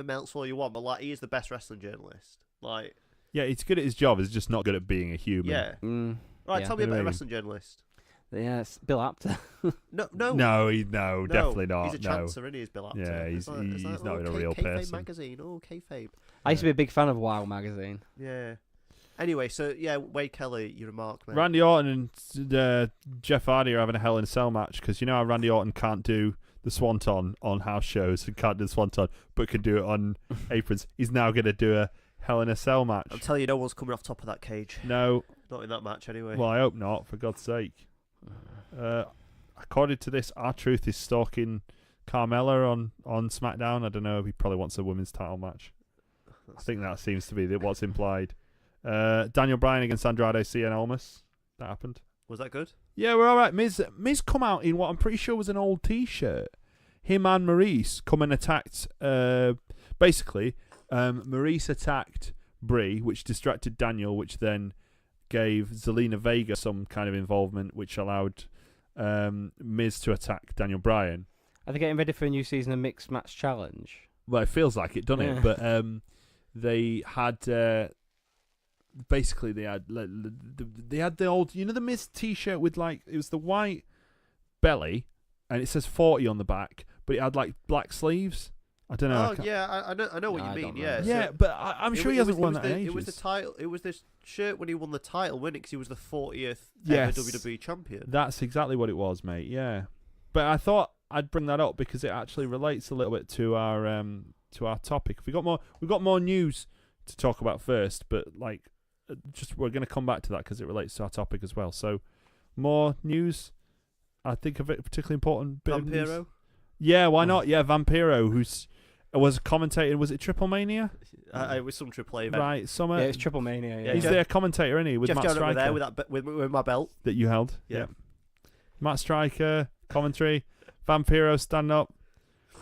Meltzer all you want, but like he is the best wrestling journalist. Like, yeah, he's good at his job. He's just not good at being a human. Yeah. Right, tell me about a wrestling journalist. Yeah, it's Bill Apter. No, definitely not. He's a chancer, isn't he? Is Bill Apter? Yeah, he's not even a real person. Magazine, kayfabe. I used to be a big fan of WoW magazine. Yeah. Anyway, so yeah, Wade Kelly, your remark, man. Randy Orton and Jeff Hardy are having a Hell in a Cell match because you know how Randy Orton can't do the Swanton on house shows and can't do the Swanton, but can do it on aprons. He's now going to do a Hell in a Cell match. I'm telling you, no one's coming off top of that cage. No. Not in that match, anyway. Well, I hope not, for God's sake. According to this, R-Truth is stalking Carmella on SmackDown. I don't know. He probably wants a women's title match. I think that seems to be what's implied. Daniel Bryan against Andrade Cien Almas. That happened. Was that good? Yeah, we're all right. Miz come out in what I'm pretty sure was an old T-shirt. Him and Maurice come and attacked. Basically, Maurice attacked Brie, which distracted Daniel, which then gave Zelina Vega some kind of involvement, which allowed Miz to attack Daniel Bryan. Are they getting ready for a new season of Mixed Match Challenge? Well, it feels like it, doesn't it? But they had basically they had the old, you know, the Miz T-shirt with like it was the white belly and it says 40 on the back, but it had like black sleeves. I don't know. Oh yeah, I know what you mean. Yeah, yeah, but I'm sure he hasn't won that in ages. It was the title. It was this shirt when he won the title, wasn't it? Because he was the 40th ever WWE champion. That's exactly what it was, mate. Yeah, but I thought I'd bring that up because it actually relates a little bit to our topic. We got more news to talk about first, but like, we're going to come back to that because it relates to our topic as well. So, more news. I think of it particularly important. Vampiro. Yeah, why not? Yeah, Vampiro, who's was commentating. Was it Triple Mania? It was some Triple A event. Right, yeah, it's Triple Mania. Yeah. He's their commentator, isn't he? With Jeff Matt Striker. There with my belt that you held. Yeah. Matt Striker commentary. Vampiro stand up.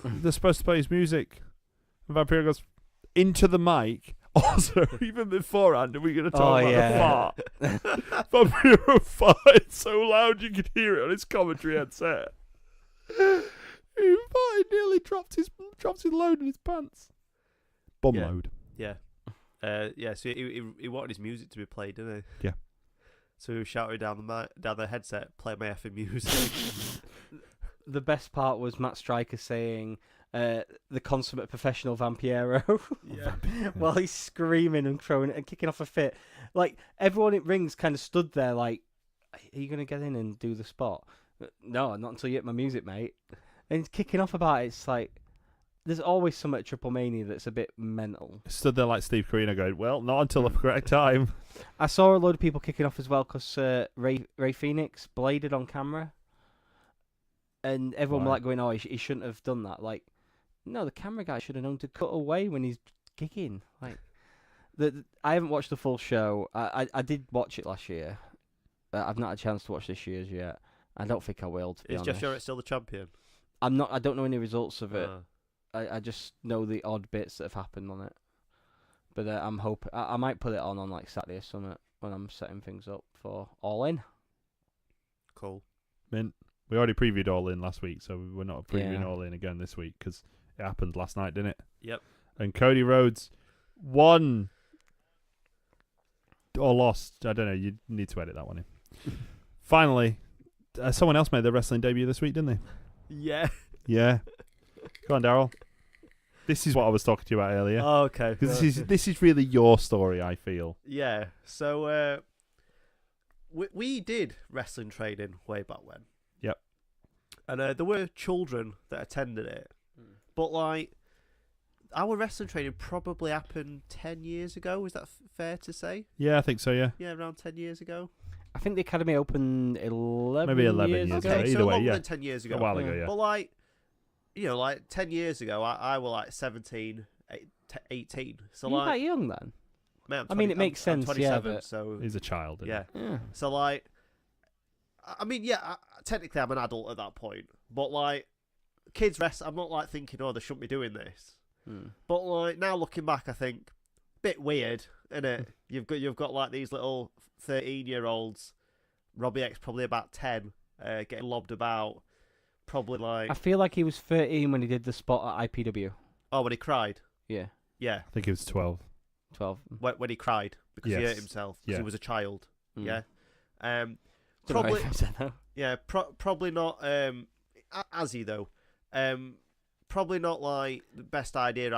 They're supposed to play his music. And Vampiro goes into the mic. Also, even beforehand, are we going to talk about the fart? Vampiro farted so loud you could hear it on his commentary headset. He farted, nearly dropped his load in his pants. Bum load. Yeah. So he wanted his music to be played, didn't he? Yeah. So he was shouting down the headset, "Play my effing music." The best part was Matt Striker saying, the consummate professional Vampiro. Yeah. While he's screaming and throwing and kicking off a fit. Like, everyone in rings kind of stood there like, are you going to get in and do the spot? No, not until you hit my music, mate. And he's kicking off about it. It's like, there's always something at Triple Mania that's a bit mental. Stood there like Steve Corino going, well, not until the correct time. I saw a load of people kicking off as well because Ray Phoenix bladed on camera. And everyone were like going, oh, he shouldn't have done that. Like, no, the camera guy should have known to cut away when he's kicking. Like, I haven't watched the full show. I did watch it last year. I've not had a chance to watch this year's yet. I don't think I will, to be honest. Is Jeff Jarrett still the champion? I don't know any results of it. I just know the odd bits that have happened on it. But I'm hoping I might put it on like Saturday or something when I'm setting things up for All In. Cool. Mint. We already previewed All In last week, so we're not previewing All In again this week because it happened last night, didn't it? Yep. And Cody Rhodes won or lost. I don't know. You need to edit that one in. Finally, someone else made their wrestling debut this week, didn't they? Yeah. Yeah. Go on, Daryl. This is what I was talking to you about earlier. Oh, okay. Because this is really your story, I feel. Yeah. So we did wrestling training way back when. Yep. And there were children that attended it. But, like, our wrestling training probably happened 10 years ago. Is that fair to say? Yeah, I think so, yeah. Yeah, around 10 years ago. I think the Academy opened 11 Maybe 11 years years ago. ago. Okay, Either so way, longer yeah. than 10 years ago. A while ago, yeah. But, like, you know, like 10 years ago, I was like 17, 18. So, You're like, that young then? man, I mean, it makes I'm sense, 27, yeah, but... so He's a child. Isn't yeah. Yeah. So, like, I mean, yeah, technically I'm an adult at that point, but, like, kids rest. I'm not like thinking, oh, they shouldn't be doing this. But, like, now looking back, I think bit weird, isn't it? You've got like these little 13-year-olds. Robbie X probably about 10, getting lobbed about. Probably like. I feel like he was 13 when he did the spot at IPW. Oh, when he cried. Yeah. Yeah. I think he was 12. 12. When he cried because he Yes. hurt himself because Yeah. he was a child. Yeah. Don't know Probably. if I said that. Yeah. Probably not. Izzy though. Probably not like the best idea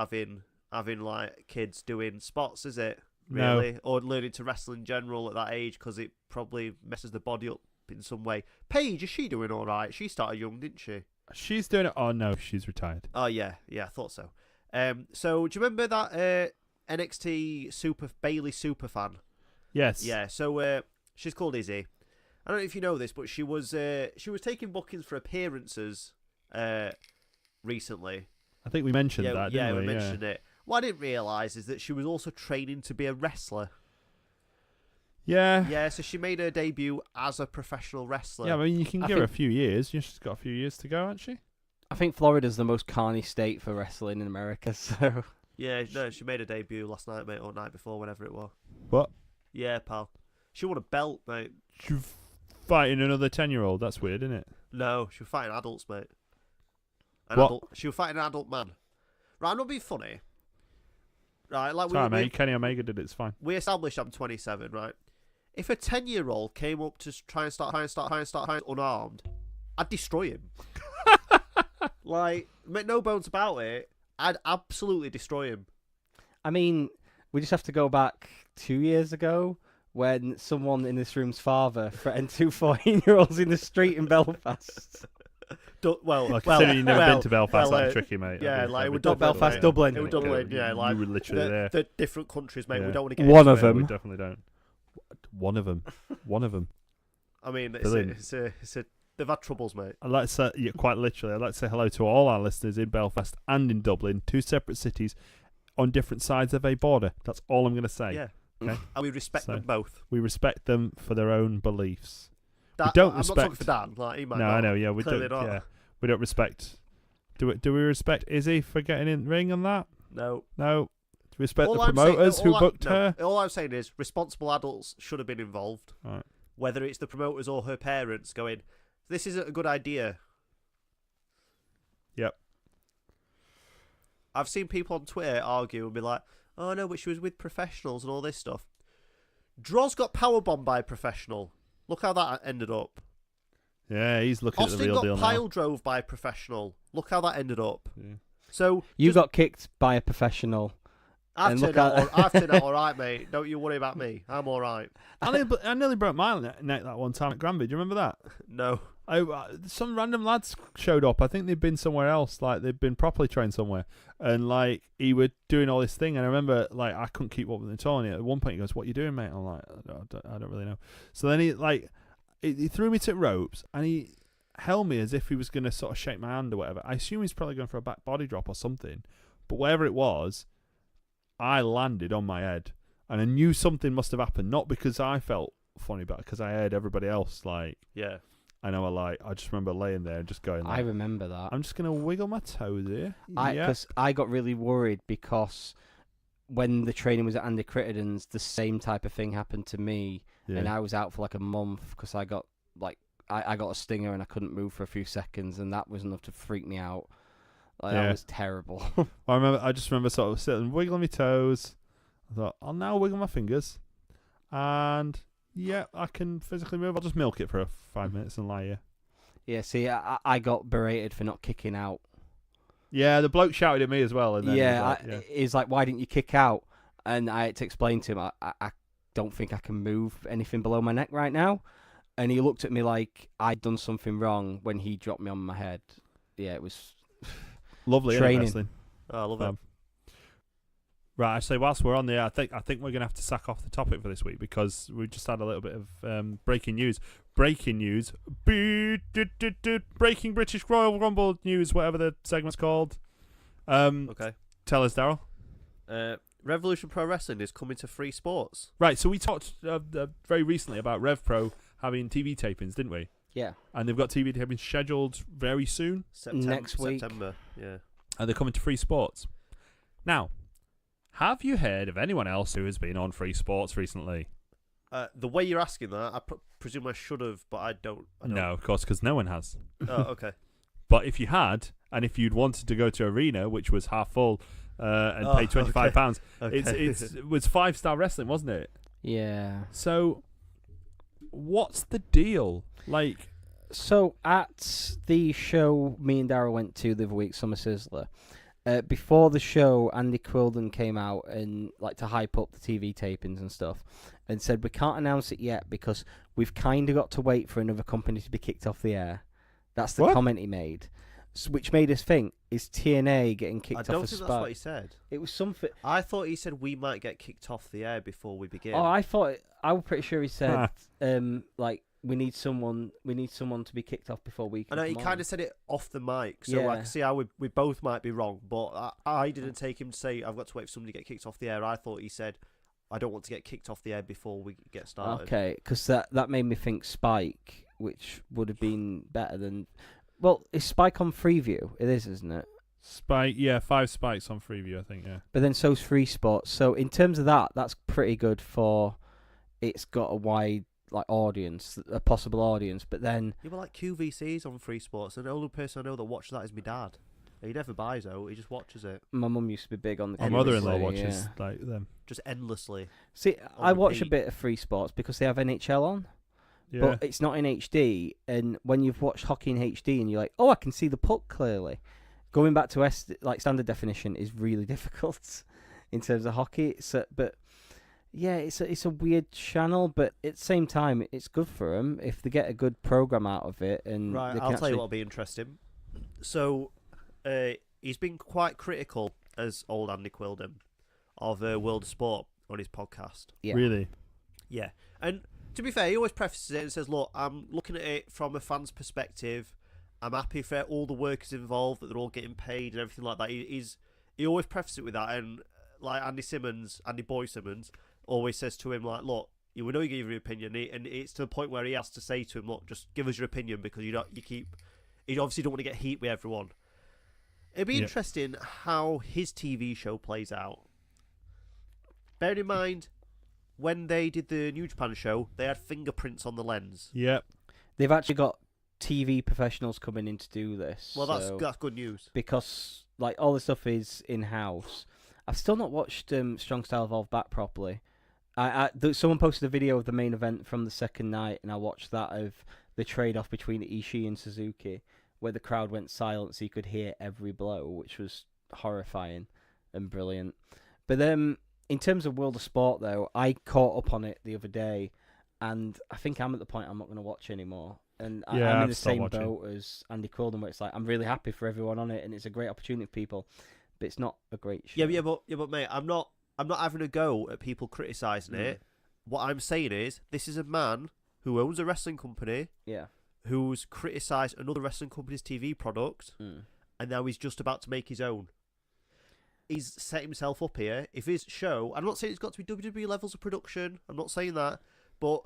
having like kids doing spots, is it? Really, No. or learning to wrestle in general at that age because it probably messes the body up in some way. Paige, is she doing all right? She started young, didn't she? She's doing it. Oh, no, she's retired. Oh yeah, I thought so. So do you remember that NXT Bailey Superfan? Yes. Yeah. So she's called Izzy. I don't know if you know this, but she was taking bookings for appearances recently. I think we mentioned that, didn't we? We mentioned it. What I didn't realise is that she was also training to be a wrestler. Yeah. Yeah, so she made her debut as a professional wrestler. Yeah, I mean, you can give her a few years. She's got a few years to go, hasn't she? I think Florida's the most carny state for wrestling in America, so... Yeah, no, she made her debut last night, mate, or night before, whenever it was. What? Yeah, pal. She won a belt, mate. She's fighting another 10-year-old. That's weird, isn't it? No, she was fighting adults, mate. She was fighting an adult man. Right, I'm not being funny. Right, like Sorry, mate. Kenny Omega did it. It's fine. We established I'm 27, right? If a 10-year-old came up to try and start unarmed, I'd destroy him. Like, make no bones about it, I'd absolutely destroy him. I mean, we just have to go back 2 years ago when someone in this room's father threatened 2 14-year-olds in the street in Belfast. Considering you've never been to Belfast, that's tricky, mate. Yeah, like, we're Belfast, Dublin. It was Dublin, yeah. Like, you were literally there. The different countries, mate. Yeah. We don't want to get One into of it. them. We definitely don't. One of them. One of them. I mean, Brilliant. they've had troubles, mate. I'd like to say, quite literally, I'd like to say hello to all our listeners in Belfast and in Dublin, 2 separate cities on different sides of a border. That's all I'm going to say. Yeah. Okay? And we respect them both. We respect them for their own beliefs. I'm don't not talking for Dan. Like, he might No, not. I know. Yeah, we Clearly don't. not. Yeah, we don't respect. Do we respect Izzy for getting in the ring on that? No. No. Do we respect All the I'm promoters saying- who booked her? All I'm saying is responsible adults should have been involved. Right. Whether it's the promoters or her parents going, this isn't a good idea. Yep. I've seen people on Twitter argue and be like, oh no, but she was with professionals and all this stuff. Droz got powerbombed by a professional. Look how that ended up. Yeah, he's looking at the real deal Austin got now. pile drove by a professional. Look how that ended up. Yeah. So You got kicked by a professional. I've turned out all right, mate. Don't you worry about me. I'm all right. I nearly broke my neck that one time at Granby. Do you remember that? No. Some random lads showed up. I think they'd been somewhere else. Like, they'd been properly trained somewhere. And, like, he was doing all this thing. And I remember, like, I couldn't keep up with him at all. And at one point, he goes, "What are you doing, mate?" I'm like, I don't really know. So then he threw me to ropes. And he held me as if he was going to sort of shake my hand or whatever. I assume he's probably going for a back body drop or something. But whatever it was, I landed on my head. And I knew something must have happened. Not because I felt funny, but because I heard everybody else, like... Yeah. I know, I just remember laying there and just going, like, I remember that. I'm just going to wiggle my toes here. Because I got really worried because when the training was at Andy Crittenden's, the same type of thing happened to me. Yeah. And I was out for like a month because I got I got a stinger and I couldn't move for a few seconds, and that was enough to freak me out. That was terrible. I just remember sort of sitting, wiggling my toes. I thought, I'll now wiggle my fingers. And... yeah, I can physically move. I'll just milk it for 5 minutes and lie here. Yeah, see, I got berated for not kicking out. Yeah, the bloke shouted at me as well. And then he's like, "Why didn't you kick out?" And I had to explain to him, I don't think I can move anything below my neck right now. And he looked at me like I'd done something wrong when he dropped me on my head. Yeah, it was lovely training. Oh, I love it. Right, actually, whilst we're on there, I think we're going to have to sack off the topic for this week because we just had a little bit of breaking news. Breaking news. Breaking British Royal Grumble news, whatever the segment's called. Okay. Tell us, Daryl. Revolution Pro Wrestling is coming to Free Sports. Right, so we talked very recently about Rev Pro having TV tapings, didn't we? Yeah. And they've got TV tapings scheduled very soon. Next week. September, yeah. And they're coming to Free Sports. Now... have you heard of anyone else who has been on Free Sports recently? The way you're asking that, I presume I should have, but I don't. No, of course, because no one has. Oh, okay. But if you had, and if you'd wanted to go to Arena, which was half full, and pay £25, Okay. it was 5-star wrestling, wasn't it? Yeah. So, what's the deal? Like, so at the show me and Daryl went to the other week, Summer Sizzler. Before the show, Andy Quilden came out and to hype up the TV tapings and stuff, and said we can't announce it yet because we've kind of got to wait for another company to be kicked off the air. That's the comment he made, which made us think: is TNA getting kicked off? I don't think that's what he said. It was something. I thought he said we might get kicked off the air before we begin. Oh, I was pretty sure he said we need someone to be kicked off before we can. I know he kind of said it off the mic, so I can see how we both might be wrong. But I didn't take him to say I've got to wait for somebody to get kicked off the air. I thought he said I don't want to get kicked off the air before we get started. Okay, because that made me think Spike, which would have been better than. Well, is Spike on Freeview? It is, isn't it? Spike, yeah, 5 spikes on Freeview, I think, yeah. But then so's Free Sports. So in terms of that, that's pretty good for. It's got a wide audience, a possible audience, but then you were QVC's on Free Sports, and the only person I know that watches that is my dad. He never buys out; he just watches it. My mum used to be big on the. My mother-in-law watches them just endlessly. See, I watch a bit of Free Sports because they have NHL on, but it's not in HD. And when you've watched hockey in HD, and you're like, "Oh, I can see the puck clearly," going back to standard definition is really difficult in terms of hockey. But. Yeah, it's a weird channel, but at the same time, it's good for them if they get a good program out of it. And right, I'll tell you what'll be interesting. So, he's been quite critical, as old Andy Quilden, of World of Sport on his podcast. Yeah. Really? Yeah, and to be fair, he always prefaces it and says, "Look, I'm looking at it from a fan's perspective. I'm happy for all the workers involved that they're all getting paid and everything like that." He always prefaces it with that, and Andy Boy Simmons. Always says to him, "Look, we know you give your opinion," and it's to the point where he has to say to him, "Look, just give us your opinion because you obviously don't want to get heat with everyone." It'd be interesting how his TV show plays out. Bear in mind, when they did the New Japan show, they had fingerprints on the lens. Yep. They've actually got TV professionals coming in to do this. Well, that's good news because all the stuff is in house. I've still not watched Strong Style Evolved back properly. Someone posted a video of the main event from the second night, and I watched that of the trade-off between Ishii and Suzuki, where the crowd went silent so you could hear every blow, which was horrifying and brilliant. But in terms of World of Sport, though, I caught up on it the other day, and I think I'm at the point I'm not going to watch anymore. And I'm in the same boat as Andy Quilden, where it's like I'm really happy for everyone on it, and it's a great opportunity for people, but it's not a great show. Yeah, but mate, I'm not having a go at people criticising it. What I'm saying is, this is a man who owns a wrestling company, who's criticised another wrestling company's TV product, and now he's just about to make his own. He's set himself up here. If his show, I'm not saying it's got to be WWE levels of production, I'm not saying that, but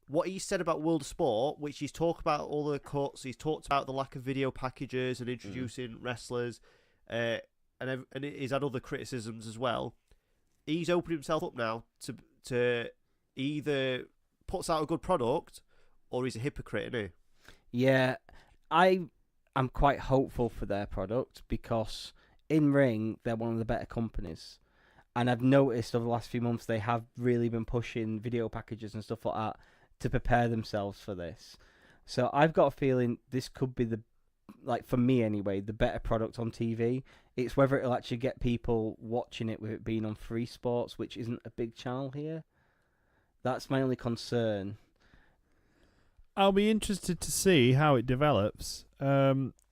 what he said about World of Sport, which he's talked about all the cuts, he's talked about the lack of video packages and introducing wrestlers, and he's had other criticisms as well. He's opened himself up now to either puts out a good product or he's a hypocrite, isn't he? Yeah, I'm quite hopeful for their product because in ring they're one of the better companies, and I've noticed over the last few months they have really been pushing video packages and stuff like that to prepare themselves for this. So I've got a feeling this could be for me anyway, the better product on TV. It's whether it'll actually get people watching it with it being on Free Sports, which isn't a big channel here. That's my only concern. I'll be interested to see how it develops. I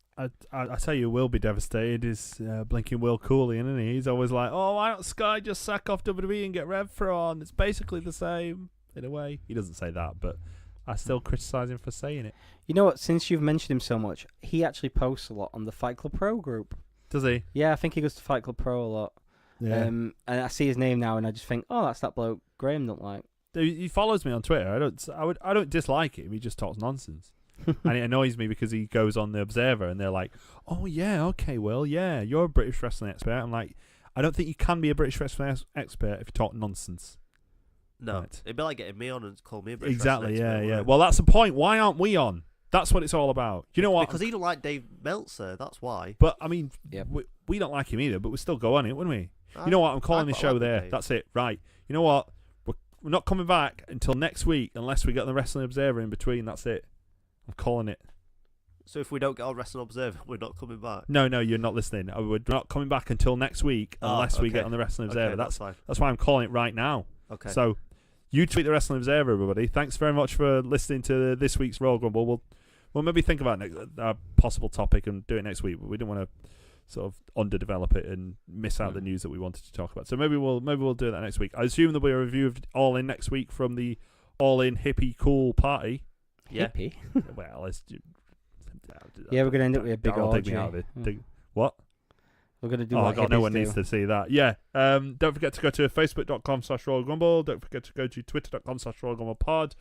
tell you, will be devastated is blinking Will Cooley, isn't he? He's always like, oh, why don't Sky just sack off WWE and get Rev Pro on? It's basically the same, in a way. He doesn't say that, but I still criticise him for saying it. You know what? Since you've mentioned him so much, he actually posts a lot on the Fight Club Pro group. Does he? Yeah, I think he goes to Fight Club Pro a lot. Yeah. And I see his name now, and I just think, oh, that's that bloke Graeme don't like. He follows me on Twitter. I don't dislike him. He just talks nonsense. And it annoys me because he goes on the Observer and they're like, oh yeah, okay, well, yeah, you're a British wrestling expert. I'm like, I don't think you can be a British wrestling expert if you talk nonsense. No, right. It'd be like getting me on and call me a British exactly, wrestling expert. Yeah. Well, that's the point. Why aren't we on? That's what it's all about. You know what? Because he don't like Dave Meltzer, that's why. But, I mean, yep. we don't like him either, but we still go on it, wouldn't we? You know what? I'm calling the show there. That's it. Right. You know what? We're not coming back until next week unless we get the Wrestling Observer in between. That's it. I'm calling it. So if we don't get on Wrestling Observer, we're not coming back? No, you're not listening. We're not coming back until next week unless we get on the Wrestling Observer. That's fine. That's why I'm calling it right now. Okay. So you tweet the Wrestling Observer, everybody. Thanks very much for listening to this week's Royal Grumble. We'll maybe think about a possible topic and do it next week, but we don't want to sort of underdevelop it and miss out the news that we wanted to talk about. So maybe we'll do that next week. I assume there'll be a review of All In next week from the All In hippie cool party. Yeah. Hippie? Well, it's... Yeah, we're going to end up with a big orgy. Dig me out of it. What? We're going to do what what God, no one do. needs to see that. Yeah. Don't forget to go to facebook.com/Royal Grumble. Don't forget to go to twitter.com/Royal Grumble pod.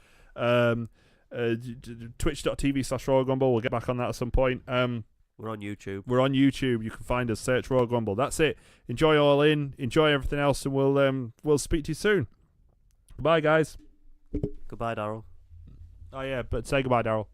Twitch.tv/Royal Grumble. We'll get back on that at some point. We're on YouTube. You can find us. Search Royal Grumble. That's it. Enjoy All In. Enjoy everything else, and we'll speak to you soon. Goodbye, guys. Goodbye, Daryl. Oh yeah, but say goodbye, Daryl.